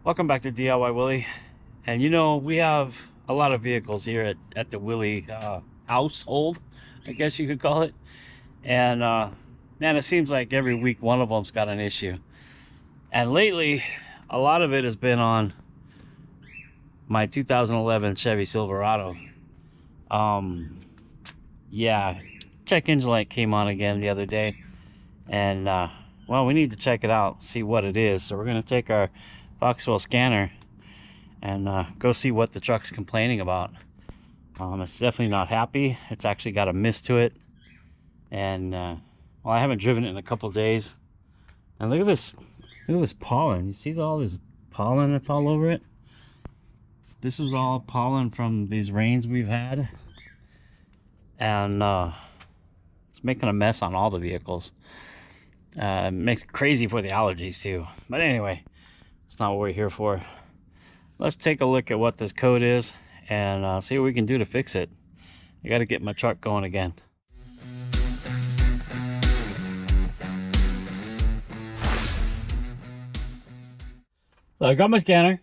Welcome back to DIY Willy. And you know, we have a lot of vehicles here at the Willy household, I guess you could call it. And man, it seems like every week one of them's got an issue. And lately, a lot of it has been on my 2011 Chevy Silverado. Yeah, check engine light came on again the other day. And well, we need to check it out, see what it is. So we're gonna take our Foxwell scanner and go see what the truck's complaining about. It's definitely not happy. It's actually got a mist to it, and well, I haven't driven it in a couple days. And look at this pollen. You see all this pollen that's all over it? This is all pollen from these rains we've had, and it's making a mess on all the vehicles. It makes it crazy for the allergies too. But anyway, it's not what we're here for. Let's take a look at what this code is and see what we can do to fix it. I got to get my truck going again. So I got my scanner,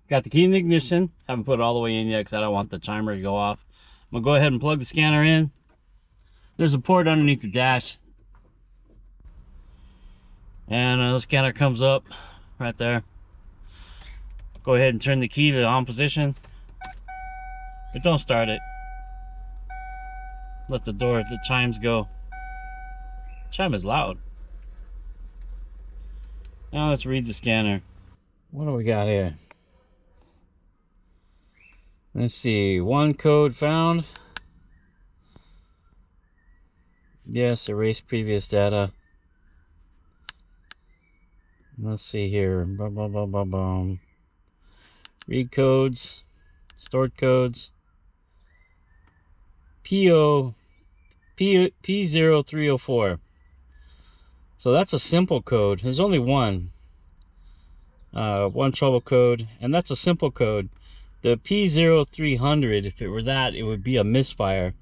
got the key in the ignition. Haven't put it all the way in yet because I don't want the timer to go off. I'm gonna go ahead and plug the scanner in. There's a port underneath the dash, and the scanner comes up right there. Go ahead and turn the key to the on position, but don't start it. Let the chimes go. Chime is loud. Now let's read the scanner. What do we got here? Let's see, one code found. Yes, erase previous data. Let's see here. Read codes, stored codes. P0304. So that's a simple code. There's only one trouble code, and that's a simple code. The P0300, if it were that, it would be a MisFire.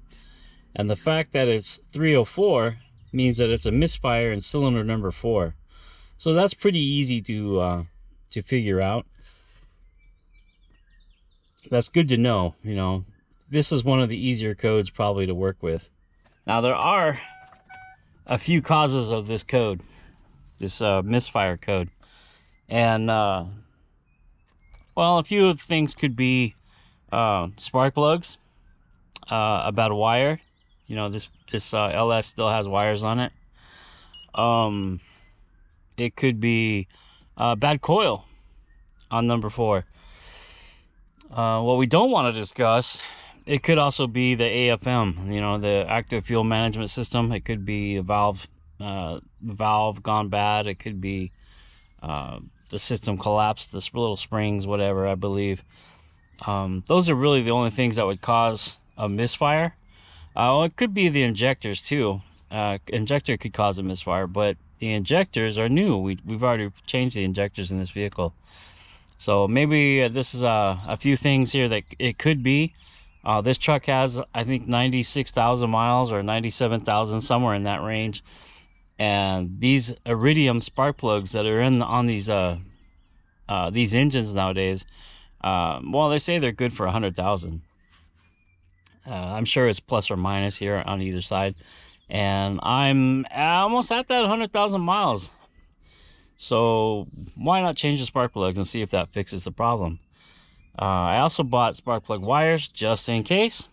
And the fact that it's 304 means that it's a MisFire in cylinder number 4. So that's pretty easy to figure out. That's good to know. You know, this is one of the easier codes probably to work with. Now there are a few causes of this code, this MisFire code, and well, a few of the things could be spark plugs, a bad wire. You know, this LS still has wires on it. It could be a bad coil on number 4. What we don't want to discuss, it could also be the AFM, you know, the active fuel management system. It could be a valve gone bad. It could be the system collapsed, the little springs, whatever, I believe. Those are really the only things that would cause a misfire. It could be the injectors too. Injector could cause a misfire, but the injectors are new. We've already changed the injectors in this vehicle. So maybe this is a few things here that it could be. This truck has, I think, 96,000 miles or 97,000, somewhere in that range. And these iridium spark plugs that are on these engines nowadays, well, they say they're good for 100,000. I'm sure it's plus or minus here on either side. And I'm almost at that 100,000 miles. So why not change the spark plugs and see if that fixes the problem? I also bought spark plug wires just in case,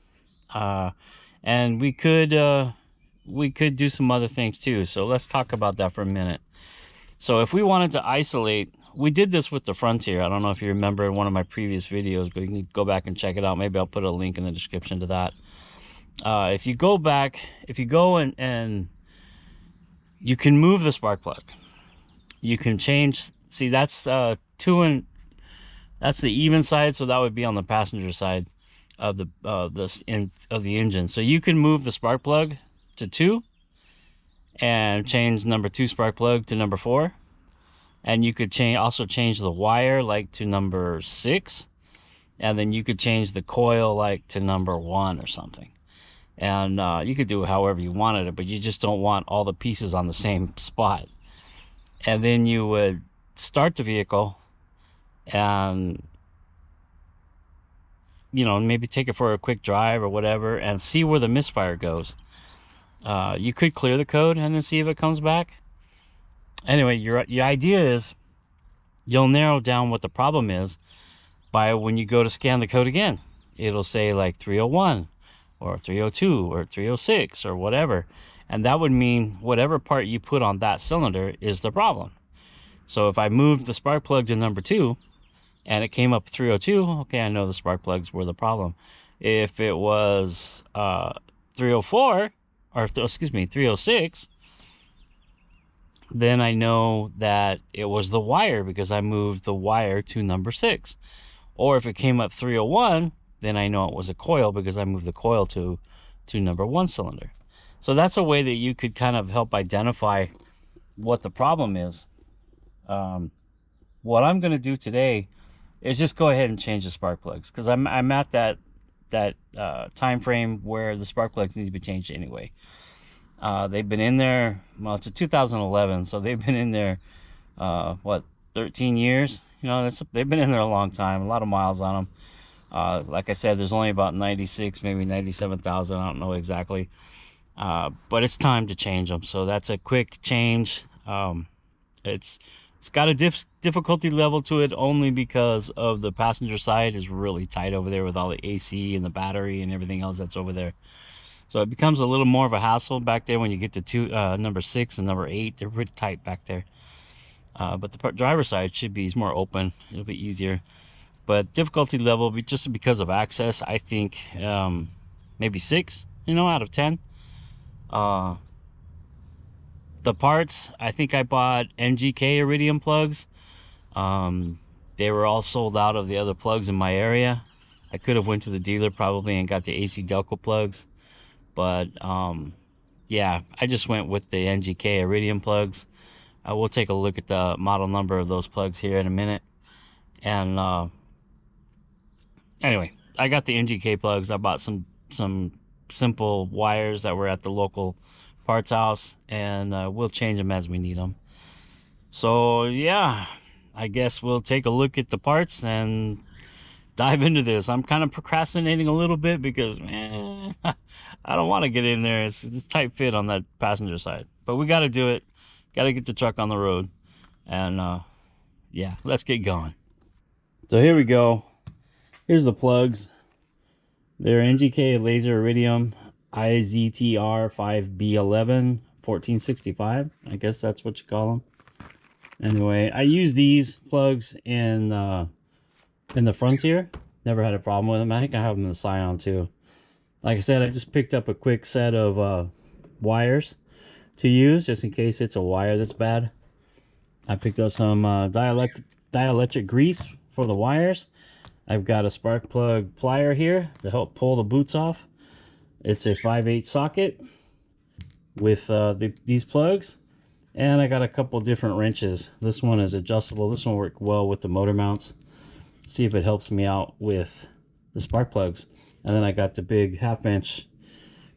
and we could do some other things too. So let's talk about that for a minute. So if we wanted to isolate, we did this with the Frontier. I don't know if you remember in one of my previous videos, but you can go back and check it out. Maybe I'll put a link in the description to that. If you go and you can move the spark plug. You can change. See, that's that's the even side, so that would be on the passenger side of the engine. So you can move the spark plug to 2 and change number 2 spark plug to number 4, and you could also change the wire like to number 6, and then you could change the coil like to number 1 or something. And you could do it however you wanted it, but you just don't want all the pieces on the same spot. And then you would start the vehicle, and, you know, maybe take it for a quick drive or whatever and see where the misfire goes. You could clear the code and then see if it comes back. Anyway, your idea is you'll narrow down what the problem is by when you go to scan the code again. It'll say like 301 or 302 or 306 or whatever. And that would mean whatever part you put on that cylinder is the problem. So if I moved the spark plug to number 2 and it came up 302, okay, I know the spark plugs were the problem. If it was 304, or excuse me, 306, then I know that it was the wire because I moved the wire to number 6. Or if it came up 301, then I know it was a coil because I moved the coil to number 1 cylinder. So that's a way that you could kind of help identify what the problem is. What I'm going to do today is just go ahead and change the spark plugs, because I'm at that time frame where the spark plugs need to be changed anyway. They've been in there, well, it's a 2011, so they've been in there, what, 13 years? You know, they've been in there a long time, a lot of miles on them. Like I said, there's only about 96, maybe 97,000, I don't know exactly. But it's time to change them, so that's a quick change. It's got a difficulty level to it only because of the passenger side is really tight over there with all the AC and the battery and everything else that's over there. So it becomes a little more of a hassle back there when you get to number 6 and number 8. They're pretty tight back there. But the driver's side should be more open. It'll be easier. But difficulty level, just because of access, I think maybe 6, you know, out of 10. The parts, I think I bought MGK iridium plugs. They were all sold out of the other plugs in my area. I could have went to the dealer probably and got the AC Delco plugs. But yeah, I just went with the MGK iridium plugs. We'll take a look at the model number of those plugs here in a minute. And anyway, I got the MGK plugs. I bought some simple wires that were at the local parts house, and we'll change them as we need them. So yeah, I guess we'll take a look at the parts and dive into this. I'm kind of procrastinating a little bit because, man, I don't want to get in there. It's a tight fit on that passenger side, but we got to do it. Got to get the truck on the road. And yeah, let's get going. So here we go. Here's the plugs. They're NGK laser iridium IZTR 5B11 1465. I guess that's what you call them. Anyway, I use these plugs in the Frontier. Never had a problem with them. I think I have them in the Scion too. Like I said, I just picked up a quick set of wires to use just in case it's a wire that's bad. I picked up some dielectric grease for the wires. I've got a spark plug plier here to help pull the boots off. It's a 5/8 socket with these plugs, and I got a couple different wrenches. This one is adjustable. This one worked well with the motor mounts. See if it helps me out with the spark plugs. And then I got the big 1/2"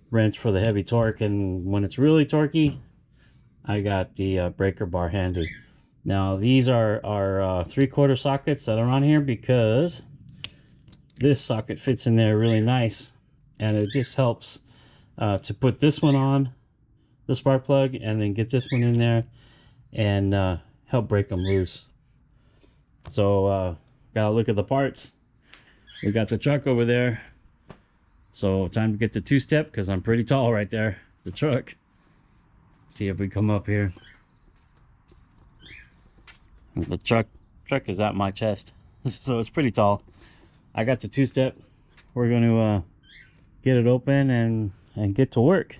wrench for the heavy torque, and when it's really torquey, I got the breaker bar handy. Now these are 3/4 sockets that are on here because this socket fits in there really nice, and it just helps to put this one on the spark plug and then get this one in there and help break them loose. So gotta look at the parts. We got the truck over there, so time to get the 2-step because I'm pretty tall right there. The truck. See if we come up here. The truck is at my chest, so it's pretty tall. I got the 2-step. We're going to get it open and get to work.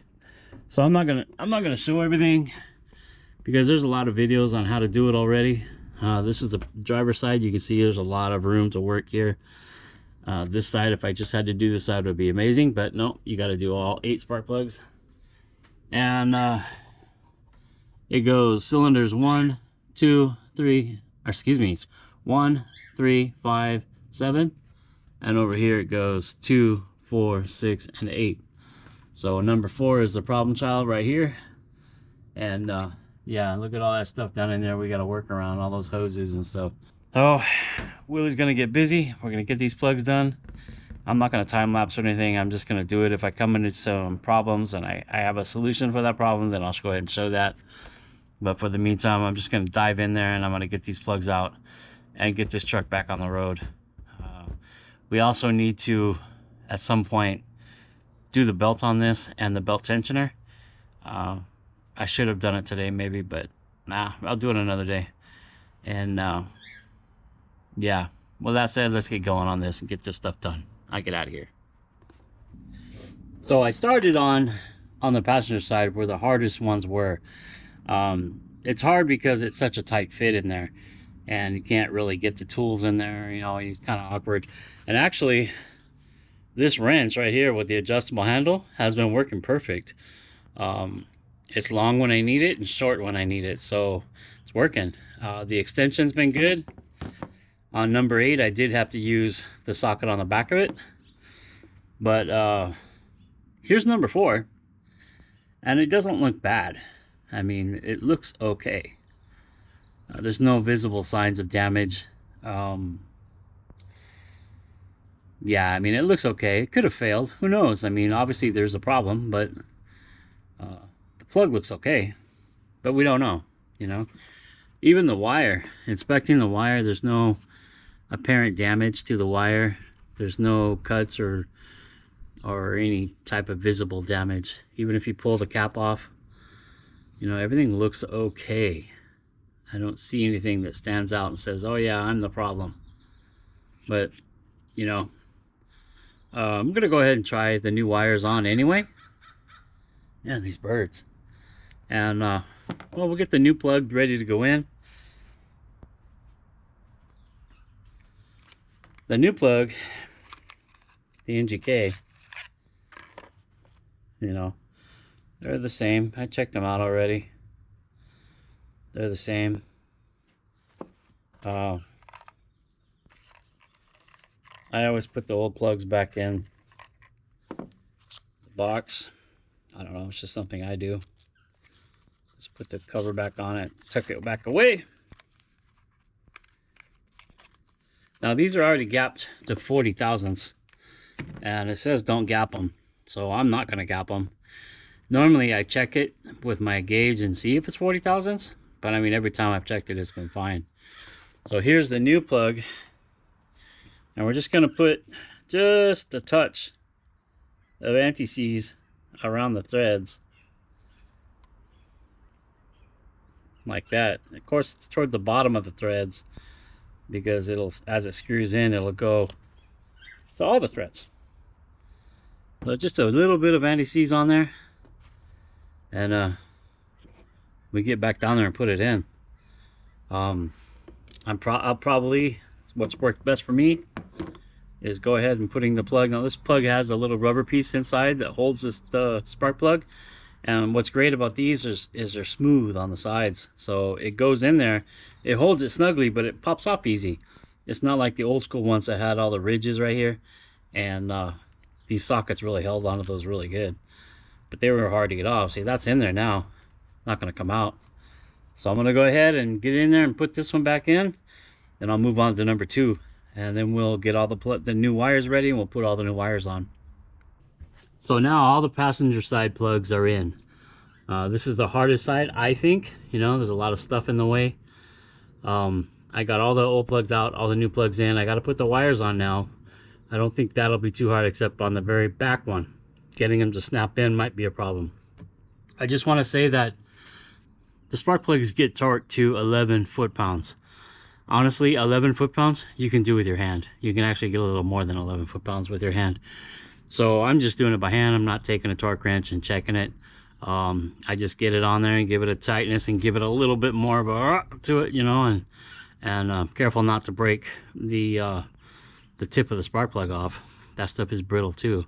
So I'm not gonna show everything because there's a lot of videos on how to do it already. This is the driver's side. You can see there's a lot of room to work here. This side, if I just had to do this side, would be amazing, but no, you got to do all 8 spark plugs. And it goes cylinders 1, 2, 3, or excuse me, 1, 3, 5, 7, and over here it goes 2, 4, 6, and 8. So number 4 is the problem child right here. And yeah, look at all that stuff down in there we got to work around, all those hoses and stuff. Oh, Willie's gonna get busy. We're gonna get these plugs done. I'm not gonna time lapse or anything. I'm just gonna do it. If I come into some problems and I have a solution for that problem, then I'll go ahead and show that. But for the meantime, I'm just gonna dive in there and I'm gonna get these plugs out and get this truck back on the road. We also need to, at some point, do the belt on this and the belt tensioner. I should have done it today maybe, but nah, I'll do it another day. And yeah, with that said, let's get going on this and get this stuff done. I'll get out of here. So I started on the passenger side where the hardest ones were. It's hard because it's such a tight fit in there and you can't really get the tools in there, you know, it's kind of awkward. And actually, this wrench right here with the adjustable handle has been working perfect. It's long when I need it and short when I need it, so it's working. The extension's been good. On number 8, I did have to use the socket on the back of it, but here's number 4, and it doesn't look bad. I mean, it looks okay. There's no visible signs of damage. Yeah, I mean, it looks okay. It could have failed. Who knows? I mean, obviously there's a problem, but the plug looks okay. But we don't know, you know. Even the wire, inspecting the wire, there's no apparent damage to the wire. There's no cuts or any type of visible damage. Even if you pull the cap off, you know, everything looks okay. I don't see anything that stands out and says, oh yeah, I'm the problem. But, you know, I'm gonna go ahead and try the new wires on anyway. Yeah, these birds. And well, we'll get the new plug ready to go in. The new plug, the NGK, you know, they're the same. I checked them out already. They're the same. I always put the old plugs back in the box. I don't know, it's just something I do. Just put the cover back on it, tuck it back away. Now these are already gapped to 40 thousandths, and it says don't gap them, so I'm not gonna gap them. Normally I check it with my gauge and see if it's 40 thousandths, but I mean, every time I've checked it, it's been fine. So here's the new plug. And we're just going to put just a touch of anti-seize around the threads. Like that. Of course, it's toward the bottom of the threads because it'll, as it screws in, it'll go to all the threads. So just a little bit of anti-seize on there. And we get back down there and put it in. I'll probably, what's worked best for me is go ahead and putting the plug. Now this plug has a little rubber piece inside that holds this spark plug, and what's great about these is they're smooth on the sides, so it goes in there, it holds it snugly, but it pops off easy. It's not like the old school ones that had all the ridges right here, and these sockets really held onto those really good, but they were hard to get off. See, that's in there now, not going to come out. So I'm going to go ahead and get in there and put this one back in. Then I'll move on to number 2, and then we'll get all the new wires ready, and we'll put all the new wires on. So now all the passenger side plugs are in. This is the hardest side, I think. You know, there's a lot of stuff in the way. I got all the old plugs out, all the new plugs in. I got to put the wires on now. I don't think that'll be too hard, except on the very back one. Getting them to snap in might be a problem. I just want to say that the spark plugs get torqued to 11 foot-pounds. Honestly, 11 foot-pounds you can do with your hand. You can actually get a little more than 11 foot-pounds with your hand. So I'm just doing it by hand. I'm not taking a torque wrench and checking it. I just get it on there and give it a tightness and give it a little bit more of a to it, you know, and careful not to break the tip of the spark plug off. That stuff is brittle too.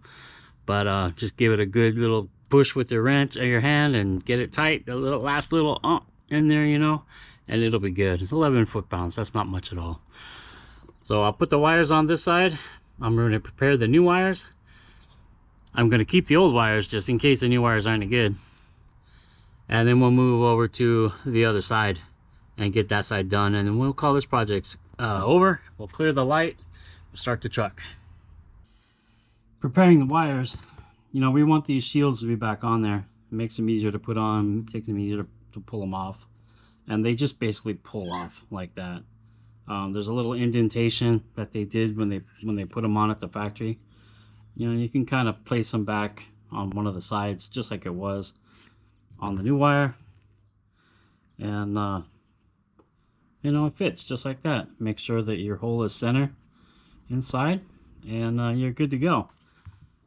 But just give it a good little push with your wrench or your hand and get it tight, the last little in there, you know, and it'll be good. It's 11 foot-pounds. That's not much at all. So I'll put the wires on this side. I'm going to prepare the new wires. I'm going to keep the old wires just in case the new wires aren't any good. And then we'll move over to the other side and get that side done. And then we'll call this project over. We'll clear the light. We'll start the truck. Preparing the wires. You know, we want these shields to be back on there. It makes them easier to put on, makes them easier to pull them off. And they just basically pull off like that. There's a little indentation that they did when they put them on at the factory. You know, you can kind of place them back on one of the sides just like it was on the new wire. And you know, it fits just like that. Make sure that your hole is center inside, and you're good to go.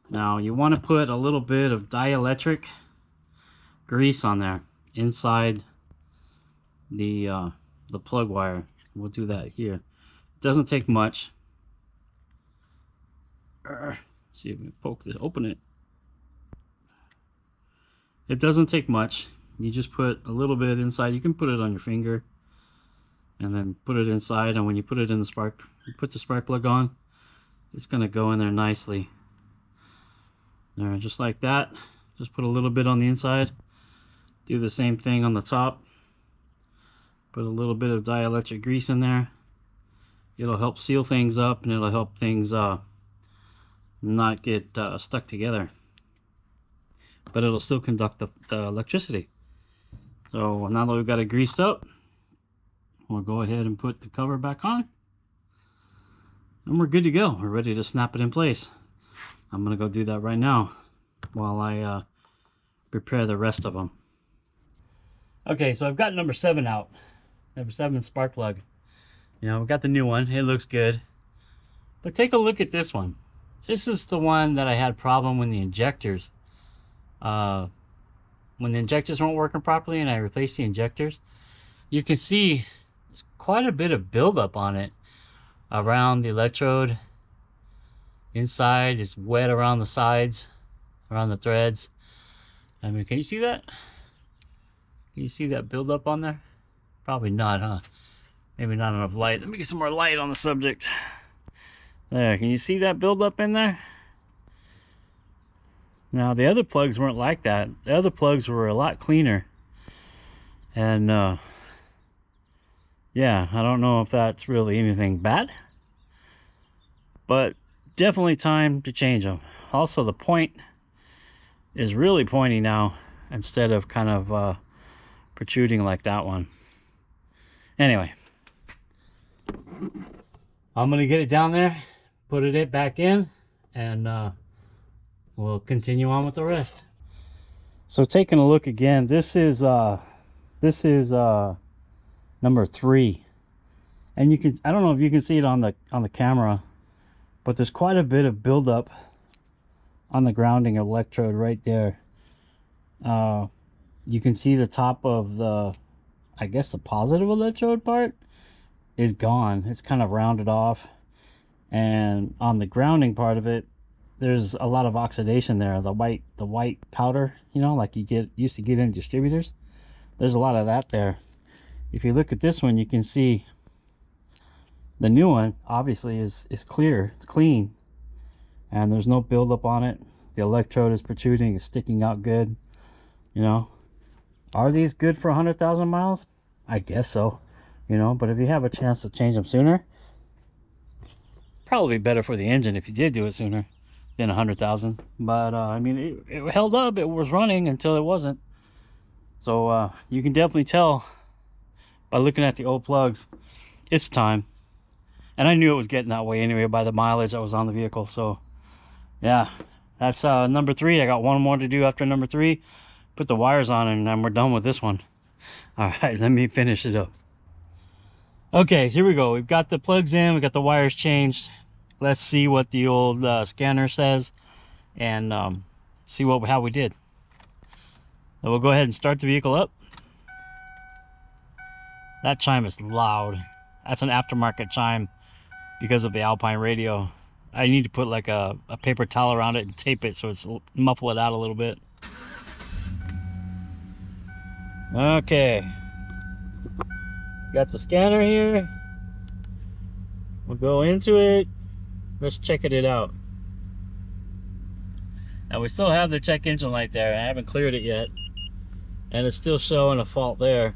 Now you want to put a little bit of dielectric grease on there inside the plug wire. We'll do that here. It doesn't take much. See if we poke this, open it. It doesn't take much. You just put a little bit inside. You can put it on your finger and then put it inside, and when you put it in the spark, you put the spark plug on, it's gonna go in there nicely. There, just like that. Just put a little bit on the inside. Do the same thing on the top. Put a little bit of dielectric grease in there. It'll help seal things up, and it'll help things not get stuck together. But it'll still conduct the electricity. So now that we've got it greased up, we'll go ahead and put the cover back on. And we're good to go. We're ready to snap it in place. I'm going to go do that right now while I prepare the rest of them. Okay, so I've got number 7 out. Number 7 spark plug. You know, we got the new one. It looks good. But take a look at this one. This is the one that I had problem when the injectors. When the injectors weren't working properly and I replaced the injectors. You can see there's quite a bit of buildup on it around the electrode. Inside, it's wet around the sides, around the threads. I mean, can you see that? Can you see that buildup on there? Probably not, huh? Maybe not enough light. Let me get some more light on the subject. There, can you see that buildup in there? Now, the other plugs weren't like that. The other plugs were a lot cleaner. And, yeah, I don't know if that's really anything bad. But definitely time to change them. Also, the point is really pointy now instead of kind of protruding like that one. Anyway, I'm going to get it down there, put it back in, and we'll continue on with the rest. So taking a look again, this is number 3, and you can, I don't know if you can see it on the camera, but there's quite a bit of buildup on the grounding electrode right there. You can see the top of the, I guess the positive electrode part is gone. It's kind of rounded off, and on the grounding part of it, there's a lot of oxidation there. The white powder, you know, like you used to get in distributors. There's a lot of that there. If you look at this one, you can see the new one obviously is clear, it's clean, and there's no buildup on it. The electrode is protruding, it's sticking out good. You know, are these good for 100,000 miles? I guess so. You know, but if you have a chance to change them sooner, probably better for the engine if you did do it sooner than 100,000. But I mean, it held up. It was running until it wasn't. So you can definitely tell by looking at the old plugs, it's time. And I knew it was getting that way anyway by the mileage I was on the vehicle. So yeah, that's number 3. I got one more to do after number 3. Put the wires on, and then we're done with this one. All right, let me finish it up. Okay, so here we go. We've got the plugs in, we got the wires changed. Let's see what the old scanner says, and see how we did. So we'll go ahead and start the vehicle up. That chime is loud. That's an aftermarket chime because of the Alpine radio. I need to put like a paper towel around it and tape it so it's muffle it out a little bit. Okay, got the scanner here. We'll go into it. Let's check it out. Now we still have the check engine light there. I haven't cleared it yet, and it's still showing a fault there.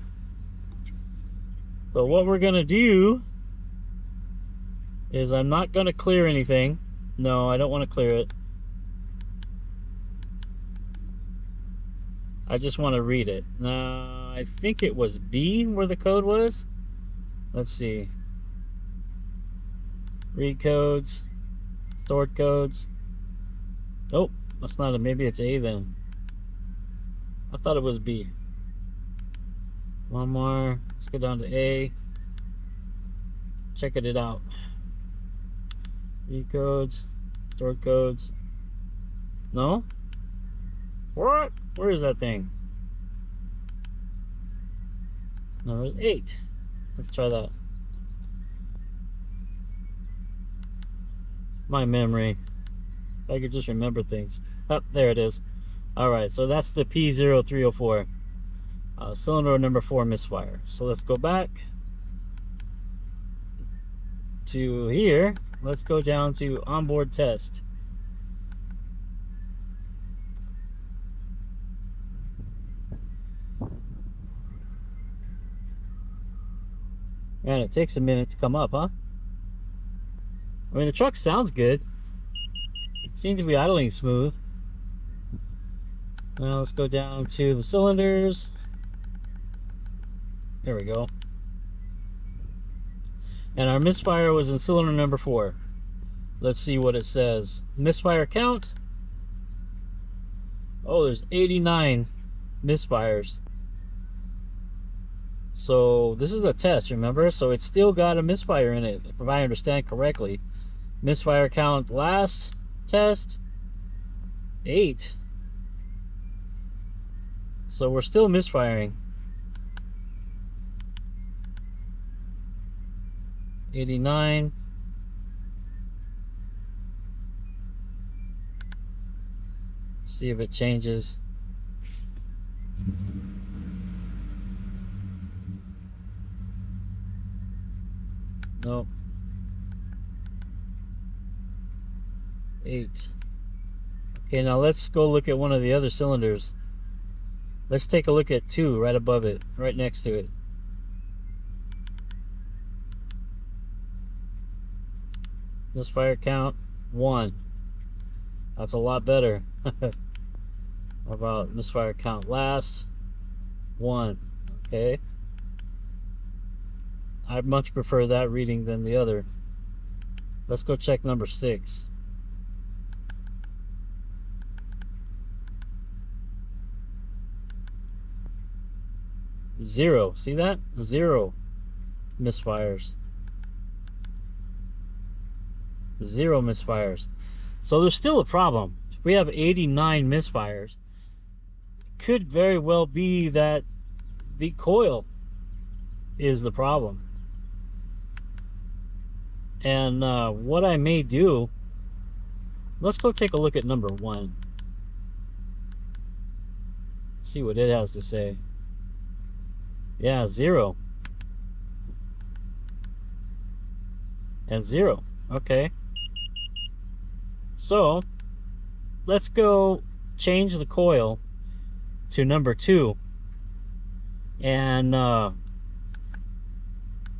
So what we're gonna do is I'm not going to clear anything. No, I don't want to clear it. I just want to read it. Now, I think it was B where the code was. Let's see. Read codes. Stored codes. Oh, that's not a, maybe it's A then. I thought it was B. One more. Let's go down to A. Check it out. Read codes. Stored codes. No? What? Where is that thing? No, there's 8. Let's try that. My memory. If I could just remember things. Oh, there it is. Alright, so that's the P0304. Cylinder number 4 MisFire. So let's go back to here. Let's go down to onboard test. Man, it takes a minute to come up, huh? I mean, the truck sounds good. Seems to be idling smooth. Now let's go down to the cylinders. There we go. And our MisFire was in cylinder number 4. Let's see what it says. MisFire count. Oh, there's 89 MisFires. So this is a test, remember? So it's still got a MisFire in it, if I understand correctly. MisFire count last test, 8. So we're still misfiring. 89. See if it changes. Nope. 8. Okay, now let's go look at one of the other cylinders. Let's take a look at 2 right above it, right next to it. MisFire count 1. That's a lot better. How about MisFire count last? 1. Okay. I much prefer that reading than the other. Let's go check number 6. Zero. See that? 0 misfires. 0 misfires. So there's still a problem. If we have 89 misfires, could very well be that the coil is the problem. And what I may do, let's go take a look at number 1. See what it has to say. Yeah, 0. And 0. Okay. So, let's go change the coil to number 2. And then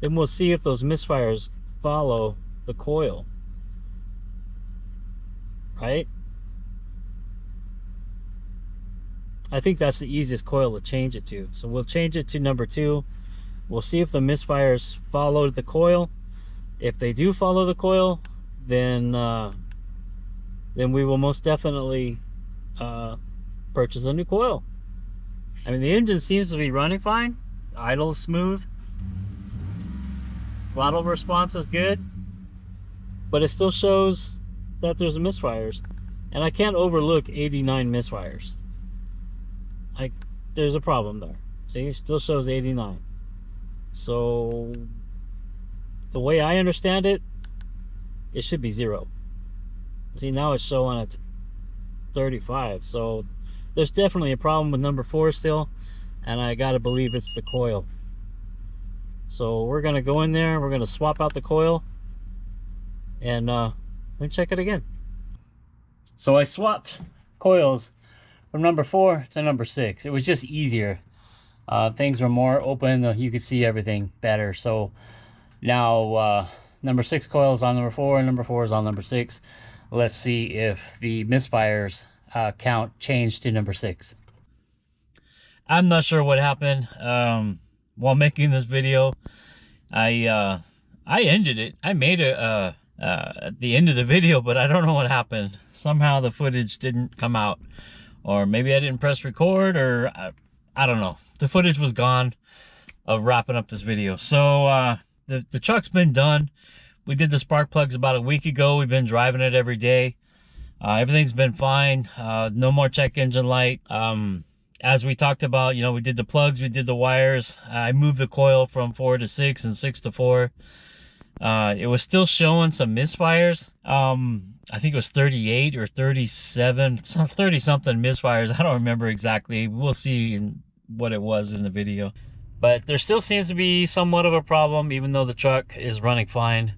we'll see if those misfires follow the coil. Right? I think that's the easiest coil to change it to. So we'll change it to number 2. We'll see if the misfires follow the coil. If they do follow the coil, then we will most definitely purchase a new coil. I mean, the engine seems to be running fine. Idle is smooth. Throttle response is good. But it still shows that there's misfires. And I can't overlook 89 misfires. There's a problem there. See, it still shows 89. So the way I understand it, it should be 0. See, now it's showing at 35. So there's definitely a problem with number 4 still, and I gotta believe it's the coil. So we're gonna go in there, we're gonna swap out the coil, and let me check it again. So I swapped coils from number 4 to number 6. It was just easier. Things were more open, you could see everything better. So now number 6 coil is on number 4 and number 4 is on number 6. Let's see if the MisFires count changed to number 6. I'm not sure what happened while making this video. I ended it. I made it at the end of the video, but I don't know what happened. Somehow the footage didn't come out, or maybe I didn't press record, or I don't know. The footage was gone of wrapping up this video. So the truck's been done. We did the spark plugs about a week ago. We've been driving it every day. Everything's been fine. No more check engine light. As we talked about, you know, we did the plugs, we did the wires. I moved the coil from 4 to 6 and 6 to 4. It was still showing some misfires. I think it was 38 or 37, 30 something misfires. I don't remember exactly. We'll see what it was in the video. But there still seems to be somewhat of a problem, even though the truck is running fine.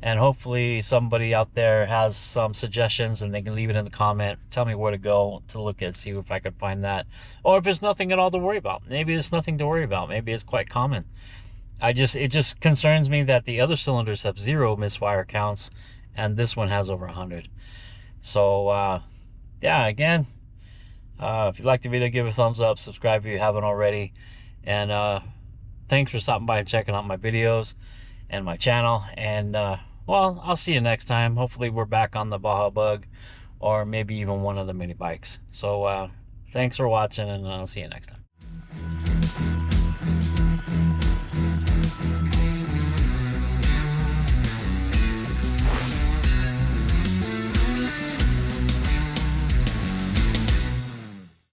And hopefully somebody out there has some suggestions and they can leave it in the comment. Tell me where to go to look at, see if I can find that. Or if there's nothing at all to worry about. Maybe there's nothing to worry about. Maybe it's quite common. It just concerns me that the other cylinders have 0 misfire counts and this one has over 100. So yeah, again, if you like the video, give it a thumbs up, subscribe if you haven't already. And thanks for stopping by and checking out my videos and my channel. And well, I'll see you next time. Hopefully we're back on the Baja Bug, or maybe even one of the mini bikes. So thanks for watching, and I'll see you next time.